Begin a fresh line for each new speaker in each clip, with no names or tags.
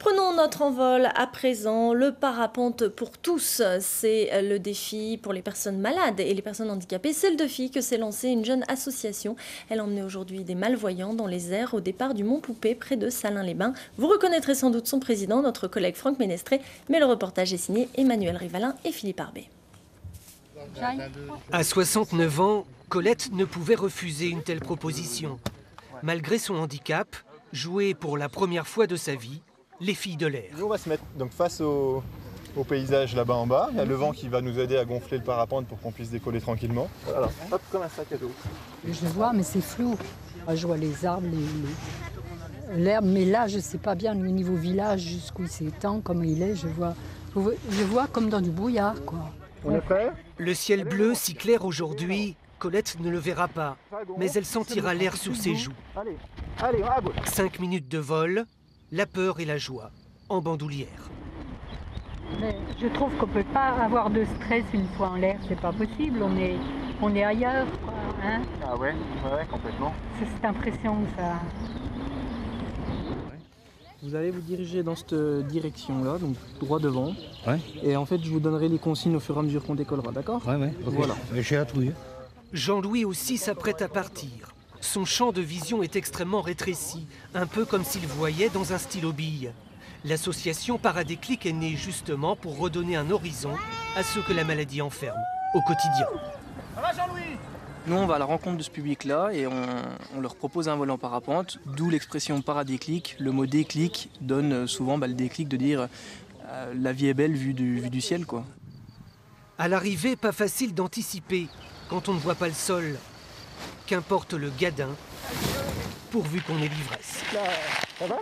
Prenons notre envol à présent. Le parapente pour tous, c'est le défi pour les personnes malades et les personnes handicapées. C'est le défi que s'est lancé une jeune association. Elle a emmené aujourd'hui des malvoyants dans les airs au départ du Mont Poupée, près de Salins-les-Bains. Vous reconnaîtrez sans doute son président, notre collègue Franck Ménestré, mais le reportage est signé Emmanuel Rivalin et Philippe Arbet.
À 69 ans, Colette ne pouvait refuser une telle proposition. Malgré son handicap, jouer pour la première fois de sa vie les filles de l'air.
Nous, on va se mettre donc face au paysage là-bas en bas. Il y a le vent qui va nous aider à gonfler le parapente pour qu'on puisse décoller tranquillement. Voilà, hop, comme un sac à dos.
Je vois, mais c'est flou. Je vois les arbres, l'herbe, mais là, je ne sais pas bien, au niveau village, jusqu'où il s'étend, comment il est, je vois comme dans du brouillard, quoi.
On est prêt?
Le ciel bleu, si clair aujourd'hui, Colette ne le verra pas, mais elle sentira l'air sur ses joues.
Allez, à gauche.
5 minutes de vol, la peur et la joie, en bandoulière.
Mais je trouve qu'on ne peut pas avoir de stress une fois en l'air, c'est pas possible, on est ailleurs, quoi, hein.
Ah ouais, complètement.
C'est cette impression que ça...
Vous allez vous diriger dans cette direction-là, donc droit devant.
Ouais.
Et en fait, je vous donnerai les consignes au fur et à mesure qu'on décollera, d'accord?
Ouais, okay.
Voilà.
J'ai la trouille.
Jean-Louis aussi s'apprête à partir. Son champ de vision est extrêmement rétréci, un peu comme s'il voyait dans un stylo bille. L'association Paradéclic est née justement pour redonner un horizon à ceux que la maladie enferme au quotidien.
Ça va Jean-Louis?
Nous, on va à la rencontre de ce public-là et on leur propose un vol en parapente, d'où l'expression paradéclic. Le mot déclic donne souvent le déclic de dire la vie est belle vue du ciel, quoi.
À l'arrivée, pas facile d'anticiper quand on ne voit pas le sol. Qu'importe le gadin, pourvu qu'on ait l'ivresse.
Ça va?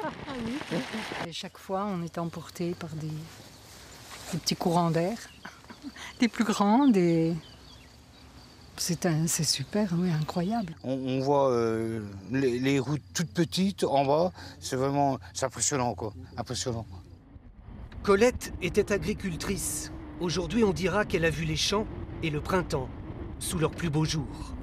Et chaque fois, on est emporté par des petits courants d'air, des plus grands, C'est super, oui, incroyable.
On voit les routes toutes petites en bas, c'est impressionnant, quoi. Impressionnant.
Colette était agricultrice. Aujourd'hui, on dira qu'elle a vu les champs et le printemps sous leurs plus beaux jours.